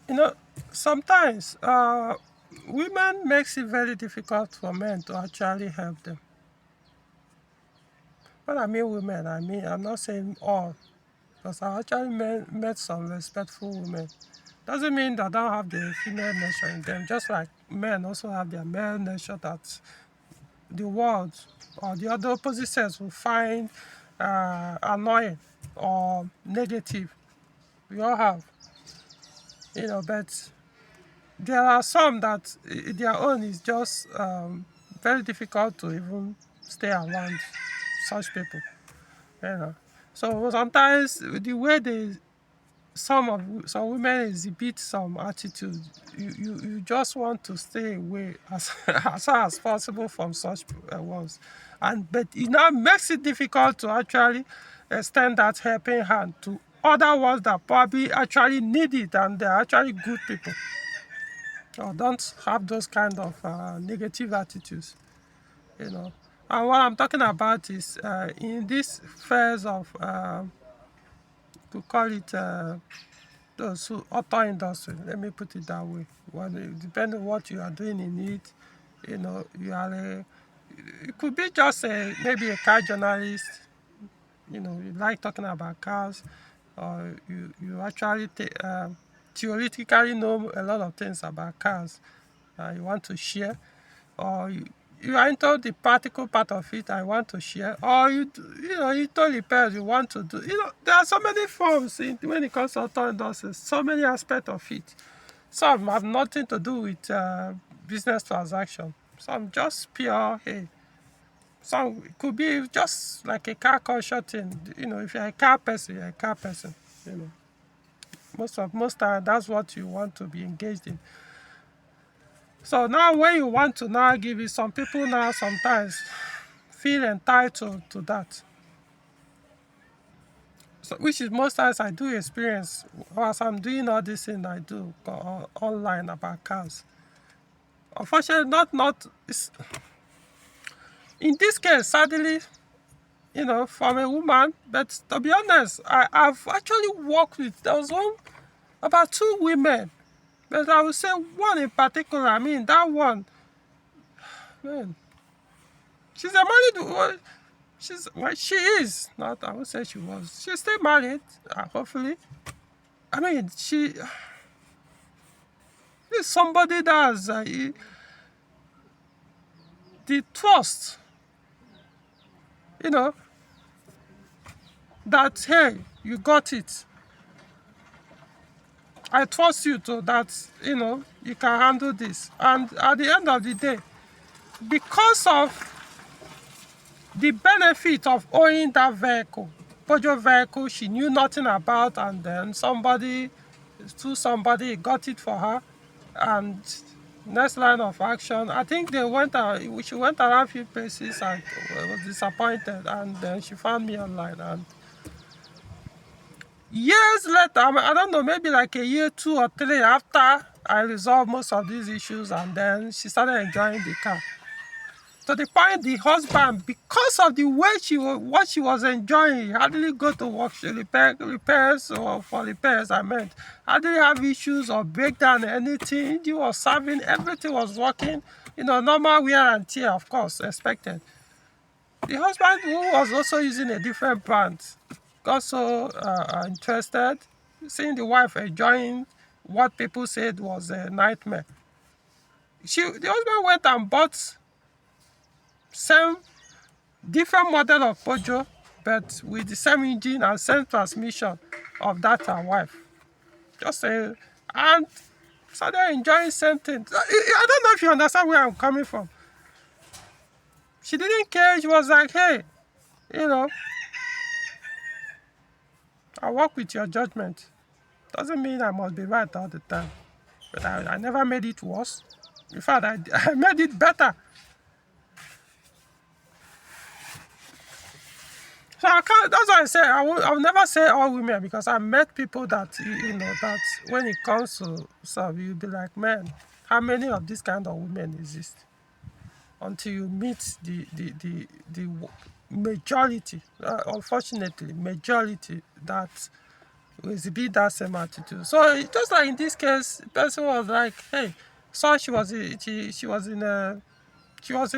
You know, sometimes women makes it very difficult for men to actually help them. When I mean women, I'm not saying all, because I actually met some respectful women. Doesn't mean that I don't have the female nature in them. Just like men also have their male nature that the world or the other opposite sex will find annoying or negative. We all have, but there are some that their own is just very difficult to even stay around such people. You know, so sometimes the way some women exhibit some attitude, you just want to stay away as as far as possible from such ones, and but it now makes it difficult to actually extend that helping hand to other ones that probably actually need it and they're actually good people or don't have those kind of negative attitudes, you know. And what I'm talking about is in this phase of to call it those who auto industry. Let me put it that way. Depending on what you are doing in it, you are it could be just maybe a car journalist. You like talking about cars, or you actually theoretically know a lot of things about cars. You want to share, or you are into the practical part of it I want to share, or you told repairs you want to do. There are so many forms when it comes to auto industries, so many aspects of it. Some have nothing to do with business transaction. Some just pure, hey. Some it could be just like a car culture thing. If you're a car person, you're a car person. You know, most time that's what you want to be engaged in. So now when you want to now give it, some people now sometimes feel entitled to that. So, which is most times I do experience as I'm doing all this thing I do online about cars. Unfortunately, not in this case, sadly, from a woman, but to be honest, I've actually worked with, there was about two women, but I would say one in particular. I mean, that one, man, she's a married woman. She is not. I would say she was. She's still married. Hopefully. I mean, she is somebody that has the trust. You know that, hey, you got it. I trust you to that. You can handle this. And at the end of the day, because of the benefit of owning that vehicle, Peugeot vehicle, she knew nothing about, and then somebody got it for her. And next line of action, I think she went around a few places and was disappointed, and then she found me online. And years later, I don't know, maybe like a year, 2 or 3 after I resolved most of these issues, and then she started enjoying the car. To the point the husband, because of the way what she was enjoying, he hardly go to work. She repairs, or for repairs, I meant. Hardly have issues or breakdown or anything. He was serving, everything was working. Normal wear and tear, of course, expected. The husband, who was also using a different brand, got so interested, seeing the wife enjoying what people said was a nightmare. The husband went and bought same different model of Peugeot, but with the same engine and same transmission of that her wife. Just say, and started enjoying same thing. I don't know if you understand where I'm coming from. She didn't care. She was like, hey, you know, I work with your judgment. Doesn't mean I must be right all the time. But I never made it worse. In fact, I made it better. So I can't, that's why I say I will never say all women, because I met people that that when it comes to stuff, you'll be like, man, how many of these kind of women exist? Until you meet the majority, unfortunately, majority that will exhibit that same attitude. So just like in this case, the person was like, hey, so she was in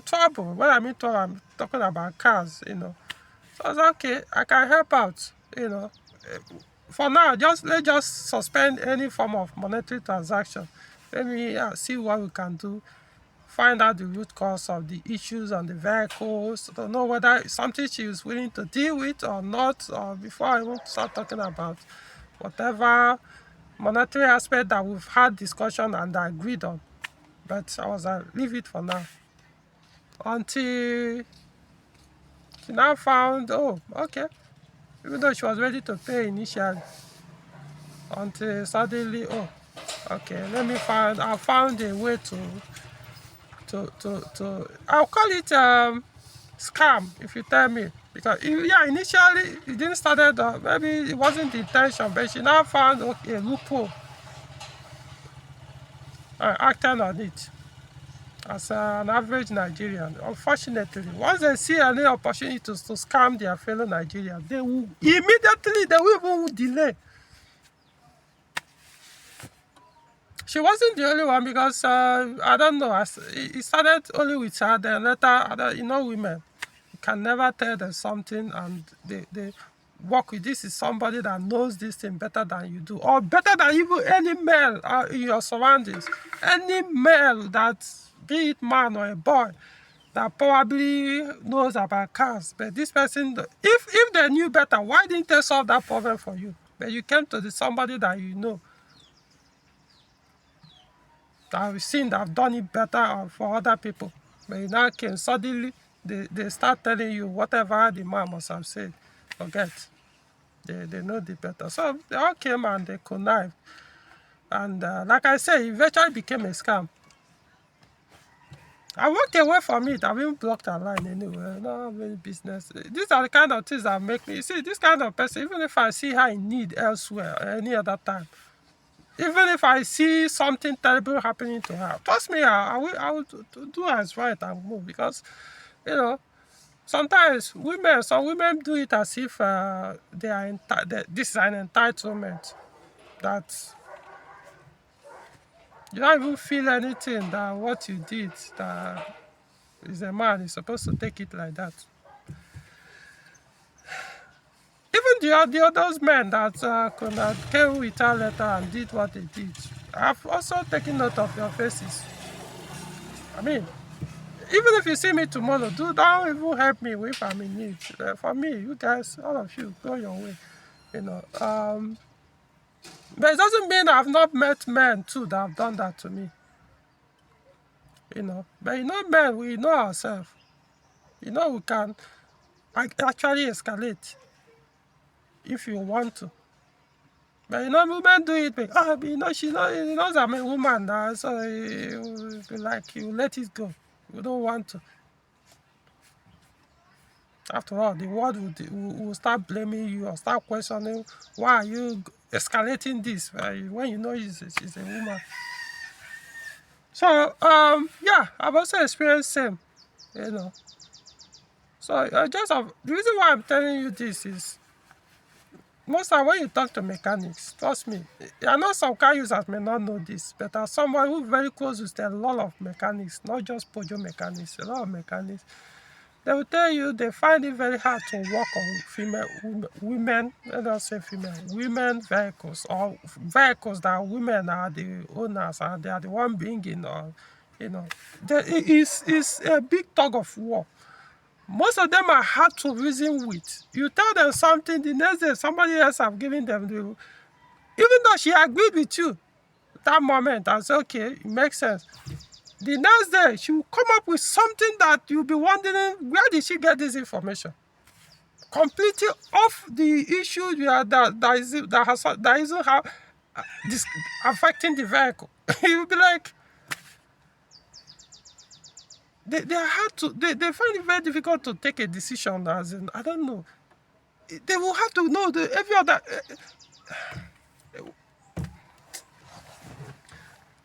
trouble. When I mean trouble, I'm talking about cars, you know. So I was like, okay, I can help out, you know. For now, let's just suspend any form of monetary transaction. Let me see what we can do. Find out the root cause of the issues on the vehicles. To know whether it's something she is willing to deal with or not. Or before I even start talking about whatever monetary aspect that we've had discussion and agreed on. But I was like, leave it for now. Until she now found, oh, okay. Even though she was ready to pay initially, until suddenly, oh, okay, I found a way I'll call it scam, if you tell me. Because, yeah, initially, it didn't started, maybe it wasn't the intention, but she now found, okay, a loophole, acting on it. As an average Nigerian, unfortunately, once they see any opportunity to scam their fellow Nigerians, they will immediately, they will even delay. She wasn't the only one because I don't know. It started only with her. Then later, you know, women, you can never tell them something, and they work with. This is somebody that knows this thing better than you do, or better than even any male in your surroundings. Any male that, be it man or a boy, that probably knows about cars. But this person, if they knew better, why didn't they solve that problem for you? But you came to somebody that you know, that I've seen that have done it better for other people. But in that case, suddenly they start telling you whatever the man must have said. Forget. They know the better. So they all came and they connived. And like I said, it eventually became a scam. I walked away from it. I've even blocked her line anyway. I don't have any business. These are the kind of things that make me, you see, this kind of person, even if I see her in need elsewhere, any other time, even if I see something terrible happening to her, trust me, I will do as right and move. Because, you know, sometimes some women do it as if this is an entitlement, that you don't even feel anything that what you did, that is a man is supposed to take it like that. Even the others men that could have came with her later and did what they did, I've also taken note of your faces. I mean, even if you see me tomorrow, don't even help me if I'm in need. For me, you guys, all of you, go your way. You know. But it doesn't mean I've not met men too that have done that to me. You know. But you know, men, we know ourselves. You know, we can actually escalate if you want to. But you know, women do it. But, you know, she knows I'm a woman now, so like you let it go. We don't want to. After all, the world will start blaming you or start questioning, why are you escalating this when you know she's a woman. So yeah, I've also experienced same, you know. So the reason why I'm telling you this is, most time when you talk to mechanics, trust me, I know some car users may not know this, but as someone who's very close with a lot of mechanics, not just Pojo mechanics, a lot of mechanics, they will tell you they find it very hard to work on women, let us say female, women vehicles, or vehicles that women are the owners and they are the one bringing, or, you know, it's a big tug of war. Most of them are hard to reason with. You tell them something, the next day somebody else have given them even though she agreed with you that moment and say, okay, it makes sense. The next day, she will come up with something that you'll be wondering, where did she get this information? Completely off the issue that isn't how this affecting the vehicle. You'll be like, they are hard to, they find it very difficult to take a decision, as in, I don't know. They will have to know every other.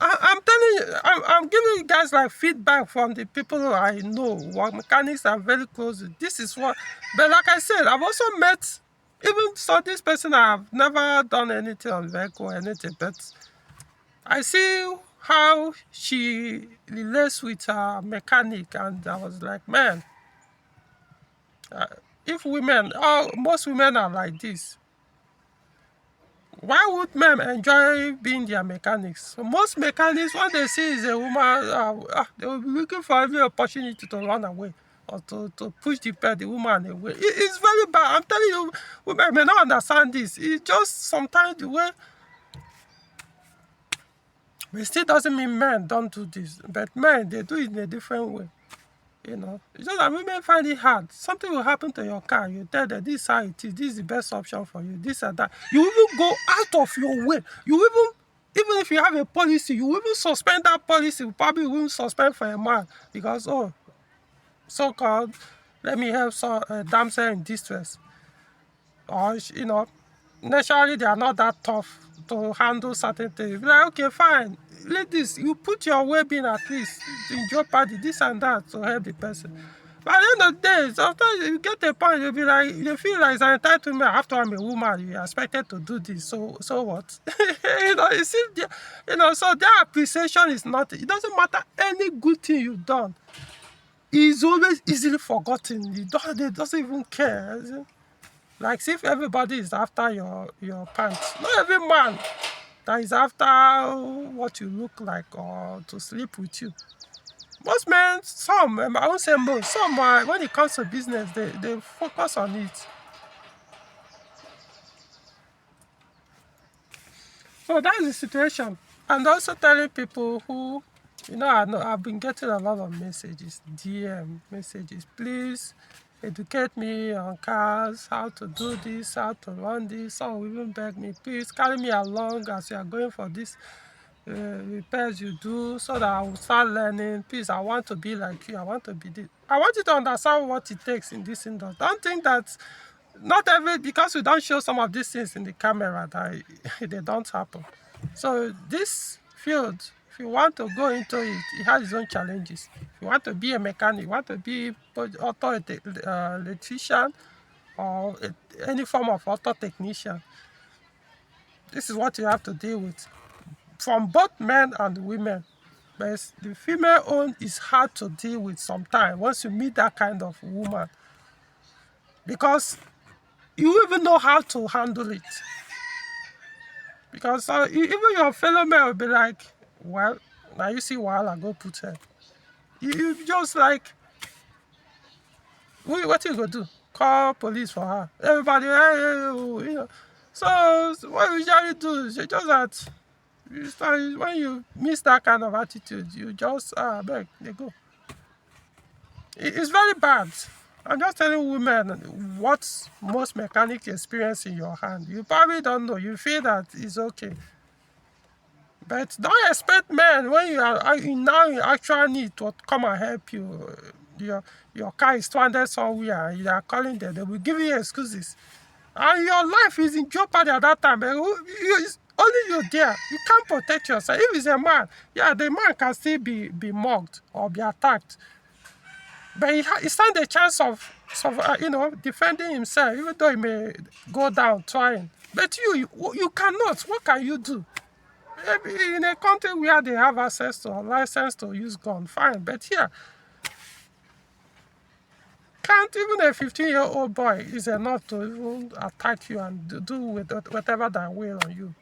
I'm telling you, I'm giving you guys like feedback from the people I know, what mechanics are very close. This is what, but like I said, I've also met Even so, this person I've never done anything on vehicle or anything, but I see how she relates with her mechanic, and I was like, man, uh, if women, oh, most women are like this, why would men enjoy being their mechanics? So most mechanics, what they see is a woman, they will be looking for every opportunity to run away or to push the woman away. It's very bad. I'm telling you, women may not understand this. It's just sometimes the way, it still doesn't mean men don't do this, but men, they do it in a different way. It's just that women find it hard. Something will happen to your car. You tell them this is how it is. This is the best option for you. This and that. You even go out of your way. You even if you have a policy, you even suspend that policy. You probably won't suspend for a man because so-called, let me help some damsel in distress, or naturally they are not that tough to handle certain things. Be like, okay, fine, ladies, you put your well-being at least in jeopardy, this and that, to help the person. But at the end of the day, sometimes you get a point, you'll be like, you feel like it's an entitlement. After I'm a woman, you're expected to do this. So what? You see, so their appreciation is not, it doesn't matter any good thing you've done. It's always easily forgotten. They doesn't even care. Like, if everybody is after your pants, not every man that is after what you look like or to sleep with you. Most men, some, I won't say most, some, when it comes to business, they focus on it. So that's the situation. And also telling people who, I know I've been getting a lot of messages, DM messages. Please educate me on cars, how to do this, how to run this. Some will even beg me, please carry me along as you are going for this repairs you do, so that I will start learning. Please, I want to be like you. I want to be this. I want you to understand what it takes in this industry. Don't think that not every, because we don't show some of these things in the camera, that they don't happen. So this field, if you want to go into it, it has its own challenges. If you want to be a mechanic, you want to be auto electrician, or any form of auto technician, this is what you have to deal with from both men and women. But the female own is hard to deal with sometimes once you meet that kind of woman, because you even know how to handle it. Because even your fellow man will be like, well, now you see while I go put her. You just like, what you go do? Call police for her. Everybody, hey. So what we usually do is just that when you miss that kind of attitude, you just beg, they go. It's very bad. I'm just telling women what most mechanics experience in your hand. You probably don't know. You feel that it's okay. But don't expect men, when you are now in actual need, to come and help you. Your car is stranded somewhere and you are calling them. They will give you excuses. And your life is in jeopardy at that time. It's only you there. You can't protect yourself. If it's a man, yeah, the man can still be mugged or be attacked. But he stands a chance of defending himself, even though he may go down trying. But you cannot. What can you do? Maybe in a country where they have access to a license to use gun, fine. But here, can't even a 15-year-old boy is enough to even attack you and do whatever they will on you.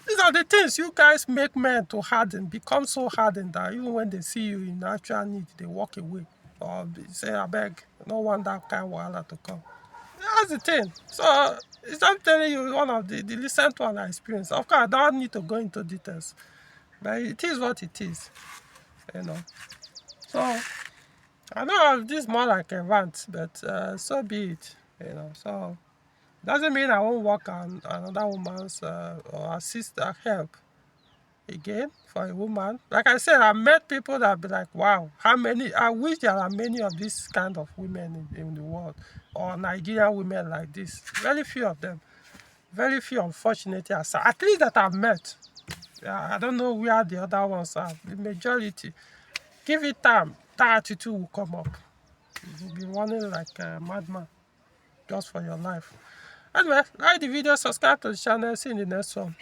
These are the things you guys make men to harden, become so hardened that even when they see you in actual need, they walk away or say, I beg, no want that kind of wahala to come. That's the thing. So it's not telling you one of the recent one I experienced. Of course, I don't need to go into details, but it is what it is, So I know this is more like a rant, but so be it, So doesn't mean I won't work on another woman's or assist or help again for a woman. Like I said, I met people that be like, wow, how many? I wish there are many of these kind of women in the world, or Nigerian women like this. Very few of them. Very few, unfortunately, at least that I've met. I don't know where the other ones are. The majority. Give it time, that attitude will come up. You'll be running like a madman just for your life. Anyway, like the video, subscribe to the channel. See you in the next one.